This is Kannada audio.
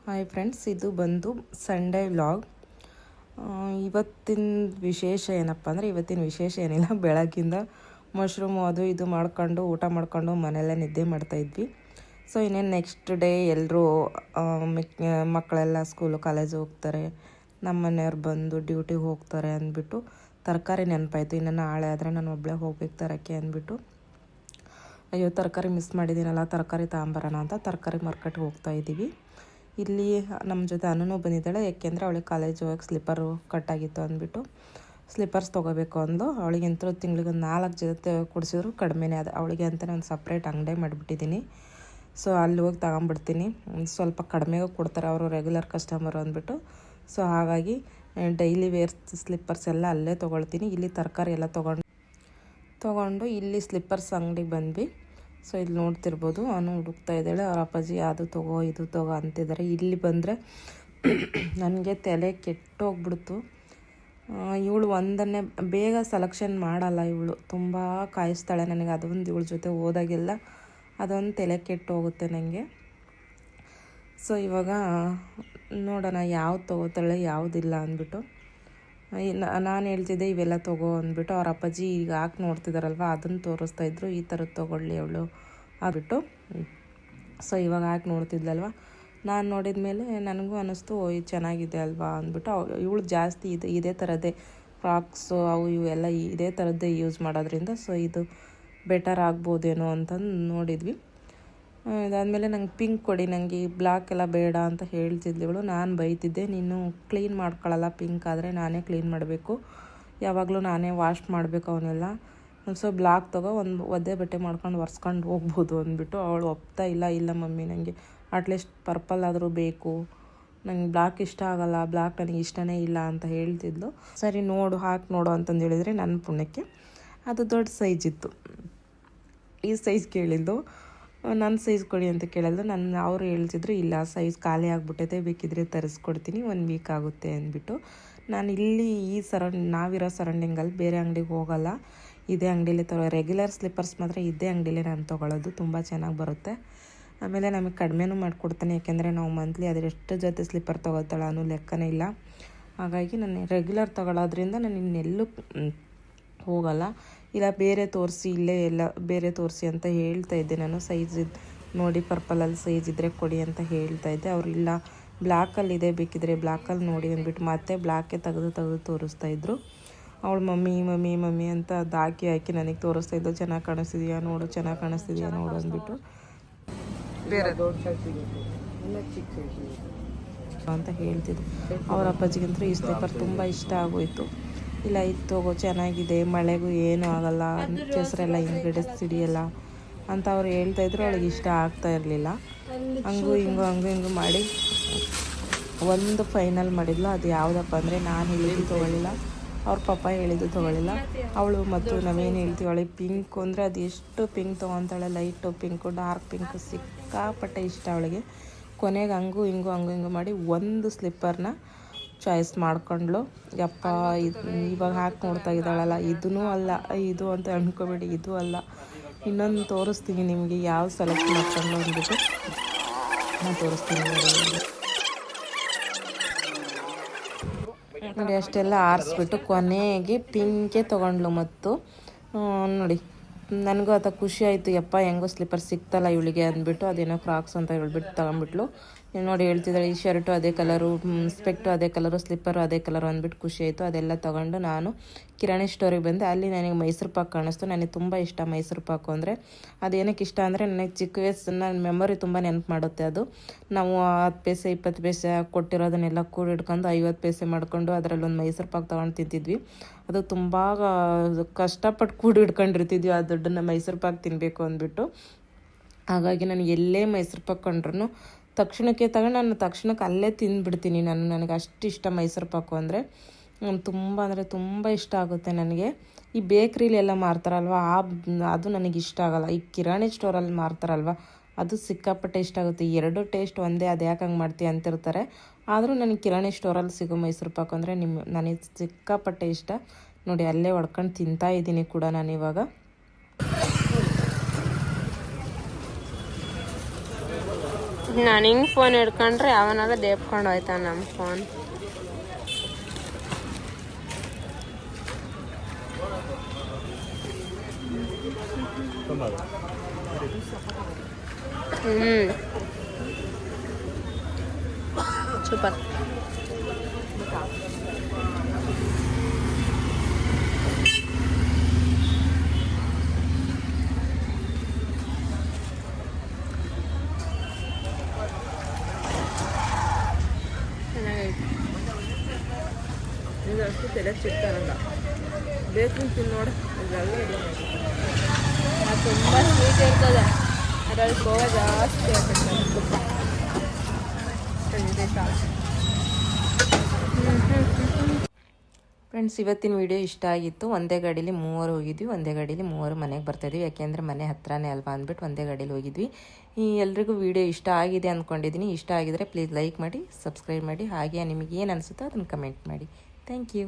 ಹಾಯ್ ಫ್ರೆಂಡ್ಸ್, ಇದು ಬಂದು ಸಂಡೇ ವ್ಲಾಗ್. ಇವತ್ತಿನ ವಿಶೇಷ ಏನಪ್ಪ ಅಂದರೆ, ಇವತ್ತಿನ ವಿಶೇಷ ಏನಿಲ್ಲ. ಬೆಳಗ್ಗಿಂದ ಮಶ್ರೂಮು ಅದು ಇದು ಮಾಡ್ಕೊಂಡು ಊಟ ಮಾಡ್ಕೊಂಡು ಮನೆಯಲ್ಲೇ ನಿದ್ದೆ ಮಾಡ್ತಾಯಿದ್ವಿ. ಸೊ ಇನ್ನೇನು ನೆಕ್ಸ್ಟ್ ಡೇ ಎಲ್ಲರೂ ಮಕ್ಕಳೆಲ್ಲ ಸ್ಕೂಲು ಕಾಲೇಜು ಹೋಗ್ತಾರೆ, ನಮ್ಮ ಮನೆಯವ್ರು ಬಂದು ಡ್ಯೂಟಿಗೆ ಹೋಗ್ತಾರೆ ಅಂದ್ಬಿಟ್ಟು ತರಕಾರಿ ನೆನಪಾಯಿತು. ಇನ್ನು ನಾಳೆ ಆದರೆ ನಾನು ಒಬ್ಬಳೇ ಹೋಗ್ಬೇಕು ತರಕ್ಕೆ ಅಂದ್ಬಿಟ್ಟು, ಅಯ್ಯೋ ತರಕಾರಿ ಮಿಸ್ ಮಾಡಿದ್ದೀನಲ್ಲ, ತರಕಾರಿ ತಗೊಂಬರೋಣ ಅಂತ ತರಕಾರಿ ಮಾರ್ಕೆಟ್ಗೆ ಹೋಗ್ತಾಯಿದ್ದೀವಿ. ಇಲ್ಲಿ ನಮ್ಮ ಜೊತೆ ಅನೂ ಬಂದಿದ್ದಾಳೆ, ಯಾಕೆಂದರೆ ಅವಳಿಗೆ ಕಾಲೇಜ್ ಹೋಗಕ್ಕೆ ಸ್ಲಿಪ್ಪರು ಕಟ್ಟಾಗಿತ್ತು ಅಂದ್ಬಿಟ್ಟು ಸ್ಲಿಪ್ಪರ್ಸ್ ತೊಗೋಬೇಕು ಅಂದು. ಅವಳಿಗಂತೂ ತಿಂಗಳಿಗೆ ಒಂದು 4 ಜೊತೆ ಕೊಡಿಸಿದ್ರು ಕಡಿಮೆನೇ. ಅದು ಅವಳಿಗೆ ಅಂತಲೇ ಒಂದು ಸಪ್ರೇಟ್ ಅಂಗಡಿ ಮಾಡಿಬಿಟ್ಟಿದ್ದೀನಿ. ಸೊ ಅಲ್ಲಿ ಹೋಗಿ ತಗೊಂಬಿಡ್ತೀನಿ, ಸ್ವಲ್ಪ ಕಡಿಮೆಗೆ ಕೊಡ್ತಾರೆ ಅವರು, ರೆಗ್ಯುಲರ್ ಕಸ್ಟಮರು ಅಂದ್ಬಿಟ್ಟು. ಸೊ ಹಾಗಾಗಿ ಡೈಲಿ ವೇರ್ ಸ್ಲಿಪ್ಪರ್ಸ್ ಎಲ್ಲ ಅಲ್ಲೇ ತೊಗೊಳ್ತೀನಿ. ಇಲ್ಲಿ ತರಕಾರಿ ಎಲ್ಲ ತೊಗೊಂಡು ಇಲ್ಲಿ ಸ್ಲಿಪ್ಪರ್ಸ್ ಅಂಗಡಿಗೆ ಬಂದ್ವಿ. ಸೊ ಇಲ್ಲಿ ನೋಡ್ತಿರ್ಬೋದು, ಅವನು ಹುಡುಕ್ತಾ ಇದ್ದಾಳೆ. ಅವ್ರ ಅಪ್ಪಾಜಿ ಅದು ತೊಗೋ ಇದು ತೊಗೋ ಅಂತಿದ್ದಾರೆ. ಇಲ್ಲಿ ಬಂದರೆ ನನಗೆ ತಲೆ ಕೆಟ್ಟೋಗ್ಬಿಡ್ತು. ಇವಳು ಒಂದನ್ನೇ ಬೇಗ ಸೆಲೆಕ್ಷನ್ ಮಾಡಲ್ಲ, ಇವಳು ತುಂಬ ಕಾಯಿಸ್ತಾಳೆ ನನಗೆ. ಅದೊಂದು ಇವಳ ಜೊತೆ ಹೋದಾಗೆಲ್ಲ ಅದೊಂದು ತಲೆ ಕೆಟ್ಟು ಹೋಗುತ್ತೆ ನನಗೆ. ಸೊ ಇವಾಗ ನೋಡೋಣ ಯಾವ್ದು ತೊಗೋತಾಳೆ ಯಾವುದಿಲ್ಲ ಅಂದ್ಬಿಟ್ಟು. ನಾನು ಹೇಳ್ತಿದ್ದೆ ಇವೆಲ್ಲ ತೊಗೋ ಅಂದ್ಬಿಟ್ಟು, ಅವ್ರ ಅಪ್ಪಾಜಿ ಈಗ ಹಾಕಿ ನೋಡ್ತಿದ್ದಾರಲ್ವ ಅದನ್ನು ತೋರಿಸ್ತಾಯಿದ್ರು, ಈ ಥರದ್ದು ತೊಗೊಳ್ಳಿ ಅವಳು ಆಗ್ಬಿಟ್ಟು. ಸೊ ಇವಾಗ ಹಾಕಿ ನೋಡ್ತಿದ್ಲಲ್ವ, ನಾನು ನೋಡಿದ ಮೇಲೆ ನನಗೂ ಅನ್ನಿಸ್ತು ಇದು ಚೆನ್ನಾಗಿದೆ ಅಲ್ವಾ ಅಂದ್ಬಿಟ್ಟು. ಇವಳು ಜಾಸ್ತಿ ಇದೇ ಥರದ್ದೇ ಫ್ರಾಕ್ಸು ಅವು ಇವು ಎಲ್ಲ ಇದೇ ಥರದ್ದೇ ಯೂಸ್ ಮಾಡೋದ್ರಿಂದ ಸೊ ಇದು ಬೆಟರ್ ಆಗ್ಬೋದೇನೋ ಅಂತಂದು ನೋಡಿದ್ವಿ. ಇದಾದಮೇಲೆ ನಂಗೆ ಪಿಂಕ್ ಕೊಡಿ, ನನಗೆ ಈ ಬ್ಲ್ಯಾಕ್ ಎಲ್ಲ ಬೇಡ ಅಂತ ಹೇಳ್ತಿದ್ಲಿವಳು. ನಾನು ಬೈತಿದ್ದೆ, ನೀನು ಕ್ಲೀನ್ ಮಾಡ್ಕೊಳ್ಳಲ್ಲ, ಪಿಂಕ್ ಆದರೆ ನಾನೇ ಕ್ಲೀನ್ ಮಾಡಬೇಕು, ಯಾವಾಗಲೂ ನಾನೇ ವಾಶ್ ಮಾಡಬೇಕು ಅವನ್ನೆಲ್ಲ. ಸೊ ಬ್ಲ್ಯಾಕ್ ತೊಗೋ, ಒಂದು ಒದ್ದೆ ಬಟ್ಟೆ ಮಾಡ್ಕೊಂಡು ಒರೆಸ್ಕೊಂಡು ಹೋಗ್ಬೋದು ಅಂದ್ಬಿಟ್ಟು. ಅವಳು ಒಪ್ತಾ ಇಲ್ಲ ಮಮ್ಮಿ, ನನಗೆ ಅಟ್ಲೀಸ್ಟ್ ಪರ್ಪಲ್ ಆದರೂ ಬೇಕು, ನಂಗೆ ಬ್ಲ್ಯಾಕ್ ಇಷ್ಟ ಆಗಲ್ಲ, ಬ್ಲ್ಯಾಕ್ ನನಗೆ ಇಷ್ಟನೇ ಇಲ್ಲ ಅಂತ ಹೇಳ್ತಿದ್ಲು. ಸರಿ ನೋಡು ಹಾಕಿ ನೋಡು ಅಂತಂದು ಹೇಳಿದರೆ ನನ್ನ ಪುಣ್ಯಕ್ಕೆ ಅದು ದೊಡ್ಡ ಸೈಜ್ ಇತ್ತು. ಈ ಸೈಜ್ ಕೇಳಿದ್ದು, ನನ್ನ ಸೈಜ್ ಕೊಡಿ ಅಂತ ಕೇಳಿದ್ರು. ಅವರು ಹೇಳ್ತಿದ್ರು ಇಲ್ಲ ಸೈಜ್ ಖಾಲಿ ಆಗಿಬಿಟ್ಟೈತೆ, ಬೇಕಿದ್ರೆ ತರಿಸ್ಕೊಡ್ತೀನಿ, 1 ವೀಕ್ ಆಗುತ್ತೆ ಅಂದ್ಬಿಟ್ಟು. ನಾನು ಇಲ್ಲಿ ಈ ನಾವಿರೋ ಸರೌಂಡಿಂಗಲ್ಲಿ ಬೇರೆ ಅಂಗಡಿಗೆ ಹೋಗಲ್ಲ, ಇದೇ ಅಂಗಡಿಲೇ ರೆಗ್ಯುಲರ್ ಸ್ಲಿಪ್ಪರ್ಸ್ ಮಾತ್ರ ಇದೇ ಅಂಗಡಿಲೇ ನಾನು ತೊಗೊಳ್ಳೋದು, ತುಂಬ ಚೆನ್ನಾಗಿ ಬರುತ್ತೆ. ಆಮೇಲೆ ನಮಗೆ ಕಡಿಮೆನೂ ಮಾಡಿಕೊಡ್ತಾನೆ, ಯಾಕೆಂದರೆ ನಾವು ಮಂತ್ಲಿ ಅದೆಷ್ಟು ಜೊತೆ ಸ್ಲಿಪ್ಪರ್ ತೊಗೊಳ್ತಾಳೆ ಅನ್ನೋ ಲೆಕ್ಕನೇ ಇಲ್ಲ. ಹಾಗಾಗಿ ನಾನು ರೆಗ್ಯುಲರ್ ತೊಗೊಳ್ಳೋದ್ರಿಂದ ನಾನು ಇನ್ನೆಲ್ಲೂ ಹೋಗಲ್ಲ. ಇಲ್ಲ ಬೇರೆ ತೋರಿಸಿ, ಇಲ್ಲೇ ಎಲ್ಲ ಬೇರೆ ತೋರಿಸಿ ಅಂತ ಹೇಳ್ತಾ ಇದ್ದೆ ನಾನು. ಸೈಜ್ ನೋಡಿ ಪರ್ಪಲಲ್ಲಿ ಸೈಜ್ ಇದ್ದರೆ ಕೊಡಿ ಅಂತ ಹೇಳ್ತಾ ಇದ್ದೆ. ಅವರು ಇಲ್ಲ ಬ್ಲ್ಯಾಕಲ್ಲಿದೆ, ಬೇಕಿದ್ರೆ ಬ್ಲ್ಯಾಕಲ್ಲಿ ನೋಡಿ ಅಂದ್ಬಿಟ್ಟು ಮತ್ತೆ ಬ್ಲ್ಯಾಕೆ ತೆಗೆದು ತೋರಿಸ್ತಾಯಿದ್ರು. ಅವಳು ಮಮ್ಮಿ ಅಂತ ಅದು ಹಾಕಿ ನನಗೆ ತೋರಿಸ್ತಾಯಿದ್ದು, ಚೆನ್ನಾಗಿ ಕಾಣಿಸ್ತಿದೆಯಾ ನೋಡು, ಚೆನ್ನಾಗಿ ಕಾಣಿಸ್ತಿದೆಯಾ ನೋಡು ಅಂದ್ಬಿಟ್ಟು. ಬೇರೆ ಅಂತ ಹೇಳ್ತಿದ್ದೆ. ಅವ್ರ ಅಪ್ಪಾಜಿಗಂತೂ ಈ ಸ್ಲಿಪ್ಪರ್ ತುಂಬ ಇಷ್ಟ ಆಗೋಯಿತು. ಇಲ್ಲ ಇದು ತಗೋ ಚೆನ್ನಾಗಿದೆ, ಮಳೆಗೂ ಏನೂ ಆಗಲ್ಲ, ಕೆಸರೆಲ್ಲ ಹಿಂದ್ಗಡೆ ಸಿಡಿಯಲ್ಲ ಅಂತ ಅವ್ರು ಹೇಳ್ತಾಯಿದ್ರು. ಅವಳಿಗೆ ಇಷ್ಟ ಆಗ್ತಾ ಇರಲಿಲ್ಲ. ಹಂಗೂ ಹಿಂಗೂ ಮಾಡಿ ಒಂದು ಫೈನಲ್ ಮಾಡಿದ್ಲು. ಅದು ಯಾವುದಪ್ಪ ಅಂದರೆ, ನಾನು ಹೇಳಿದ್ದು ತೊಗೊಳ್ಳಿಲ್ಲ, ಅವ್ರ ಪಾಪ ಹೇಳಿದ್ದು ತೊಗೊಳ್ಳಿಲ್ಲ. ಅವಳು ಮತ್ತು ನಾವೇನು ಹೇಳ್ತೀವಿ, ಅವಳಿಗೆ ಪಿಂಕ್ ಅಂದರೆ ಅದು ಎಷ್ಟು ಪಿಂಕ್ ತೊಗೊತಾಳೆ, ಲೈಟು ಪಿಂಕು ಡಾರ್ಕ್ ಪಿಂಕು ಸಿಕ್ಕಾಪಟ್ಟೆ ಇಷ್ಟ ಅವಳಿಗೆ. ಕೊನೆಗೆ ಹಂಗೂ ಹಿಂಗೂ ಮಾಡಿ ಒಂದು ಸ್ಲಿಪ್ಪರ್ನ ಚಾಯ್ಸ್ ಮಾಡ್ಕೊಂಡ್ಳು. ಯಪ್ಪ ಇವಾಗ ಹಾಕಿ ನೋಡ್ತಾ ಇದ್ದಾಳಲ್ಲ, ಇದೂ ಅಲ್ಲ ಇದು ಅಂತ ಅಂದ್ಕೊಬೇಡಿ, ಇದು ಅಲ್ಲ, ಇನ್ನೊಂದು ತೋರಿಸ್ತೀನಿ ನಿಮಗೆ ಯಾವ ಸೆಲೆಕ್ಟ್ ಮಾಡ್ಕೊಂಡು ಅಂದ್ಬಿಟ್ಟು ನಾನು ತೋರಿಸ್ತೀನಿ ನೋಡಿ. ಅಷ್ಟೆಲ್ಲ ಆರಿಸ್ಬಿಟ್ಟು ಕೊನೆಗೆ ಪಿಂಕೇ ತೊಗೊಂಡ್ಲು. ಮತ್ತು ನೋಡಿ ನನಗೂ ಆತ ಖುಷಿ ಆಯಿತು, ಯಪ್ಪ ಹೆಂಗೋ ಸ್ಲಿಪ್ಪರ್ ಸಿಕ್ತಲ್ಲ ಇವಳಿಗೆ ಅಂದ್ಬಿಟ್ಟು. ಅದೇನೋ ಫ್ರಾಕ್ಸ್ ಅಂತ ಹೇಳ್ಬಿಟ್ಟು ತಗೊಂಡ್ಬಿಟ್ಲು. ನೋಡಿ ಹೇಳ್ತಿದ್ದಾಳೆ, ಈ ಶರ್ಟು ಅದೇ ಕಲರು, ಸ್ಪೆಕ್ಟು ಅದೇ ಕಲರು, ಸ್ಲಿಪ್ಪರು ಅದೇ ಕಲರು ಅಂದ್ಬಿಟ್ಟು ಖುಷಿ ಆಯಿತು. ಅದೆಲ್ಲ ತೊಗೊಂಡು ನಾನು ಕಿರಾಣಿ ಸ್ಟೋರಿಗೆ ಬಂದೆ. ಅಲ್ಲಿ ನನಗೆ ಮೈಸೂರು ಪಾಕ್ ಕಾಣಿಸ್ತು. ನನಗೆ ತುಂಬ ಇಷ್ಟ ಮೈಸೂರು ಪಾಕು ಅಂದರೆ. ಅದೇನಕ್ಕೆ ಇಷ್ಟ ಅಂದರೆ, ನನಗೆ ಚಿಕ್ಕ ವಯಸ್ಸನ್ನ ಮೆಮೊರಿ ತುಂಬ ನೆನಪು ಮಾಡುತ್ತೆ ಅದು. ನಾವು 10 ಪೈಸೆ 20 ಪೈಸೆ ಕೊಟ್ಟಿರೋದನ್ನೆಲ್ಲ ಕೂಡಿಡ್ಕೊಂಡು 50 ಪೈಸೆ ಮಾಡಿಕೊಂಡು ಅದರಲ್ಲೊಂದು ಮೈಸೂರು ಪಾಕ್ ತೊಗೊಂಡು ತಿಂತಿದ್ವಿ. ಅದು ತುಂಬ ಕಷ್ಟಪಟ್ಟು ಕೂಡಿಡ್ಕೊಂಡಿರ್ತಿದ್ವಿ ಆ ದುಡ್ಡನ್ನು ಮೈಸೂರು ಪಾಕ್ ತಿನ್ನಬೇಕು ಅಂದ್ಬಿಟ್ಟು. ಹಾಗಾಗಿ ನಾನು ಎಲ್ಲೇ ಮೈಸೂರು ಪಾಕ್ ಕೊಂಡ್ರೂ ತಕ್ಷಣಕ್ಕೆ ತಗೊಂಡು ನಾನು ತಕ್ಷಣಕ್ಕೆ ಅಲ್ಲೇ ತಿಂದುಬಿಡ್ತೀನಿ. ನನಗೆ ಅಷ್ಟು ಇಷ್ಟ ಮೈಸೂರು ಪಾಕು ಅಂದರೆ. ತುಂಬ ಇಷ್ಟ ಆಗುತ್ತೆ ನನಗೆ. ಈ ಬೇಕ್ರಿಲಿ ಎಲ್ಲ ಮಾರ್ತಾರಲ್ವ ಅದು ನನಗೆ ಇಷ್ಟ ಆಗೋಲ್ಲ. ಈ ಕಿರಾಣಿ ಸ್ಟೋರಲ್ಲಿ ಮಾರ್ತಾರಲ್ವ ಅದು ಸಿಕ್ಕಾಪಟ್ಟೆ ಇಷ್ಟ ಆಗುತ್ತೆ. 2 ಟೇಸ್ಟ್ ಒಂದೇ, ಅದು ಯಾಕೆ ಹಂಗೆ ಮಾಡ್ತೀಯ ಅಂತಿರ್ತಾರೆ. ಆದರೂ ನನಗೆ ಕಿರಾಣಿ ಸ್ಟೋರಲ್ಲಿ ಸಿಗೋ ಮೈಸೂರು ಪಾಕು ಅಂದರೆ ನನಗೆ ಸಿಕ್ಕಾಪಟ್ಟೆ ಇಷ್ಟ. ನೋಡಿ ಅಲ್ಲೇ ಹೊಡ್ಕೊಂಡು ತಿಂತಾಯಿದ್ದೀನಿ ಕೂಡ ನಾನಿವಾಗ. ನಾನು ಹಿಂಗೆ ಫೋನ್ ಹಿಡ್ಕೊಂಡ್ರೆ ಅವನಾಗ ದೇಪ್ಕೊಂಡು ಹೋಯ್ತಾನೆ ನಮ್ಮ ಫೋನ್. ಸೂಪರ್. ಇದು ಅಷ್ಟು ತಲೆ ಚಿಕ್ಕಲ್ಲ ಬೇಕು ತಿಂದು ನೋಡಿ ಇದೆಲ್ಲ ತುಂಬ ಸ್ವೀಟ್ ಇರ್ತದೆ, ಅದ್ರಲ್ಲಿ ಗೋವಾ ಜಾಸ್ತಿ ಆಗ್ತದೆ ತುಪ್ಪ. ಫ್ರೆಂಡ್ಸ್, ಇವತ್ತಿನ ವಿಡಿಯೋ ಇಷ್ಟ ಆಗಿತ್ತು. ಒಂದೇ ಗಾಡೀಲಿ 3 ಹೋಗಿದ್ವಿ, ಒಂದೇ ಗಾಡೀಲಿ 3 ಮನೆಗೆ ಬರ್ತಾಯಿದ್ವಿ. ಯಾಕೆಂದರೆ ಮನೆ ಹತ್ರನೇ ಅಲ್ವಾ ಅಂದ್ಬಿಟ್ಟು ಒಂದೇ ಗಾಡೀಲಿ ಹೋಗಿದ್ವಿ. ಎಲ್ರಿಗೂ ವಿಡಿಯೋ ಇಷ್ಟ ಆಗಿದೆ ಅಂದ್ಕೊಂಡಿದ್ದೀನಿ. ಇಷ್ಟ ಆಗಿದರೆ ಪ್ಲೀಸ್ ಲೈಕ್ ಮಾಡಿ, ಸಬ್ಸ್ಕ್ರೈಬ್ ಮಾಡಿ. ಹಾಗೆ ನಿಮಗೆ ಏನು ಅನಿಸುತ್ತೋ ಅದನ್ನು ಕಮೆಂಟ್ ಮಾಡಿ. Thank you.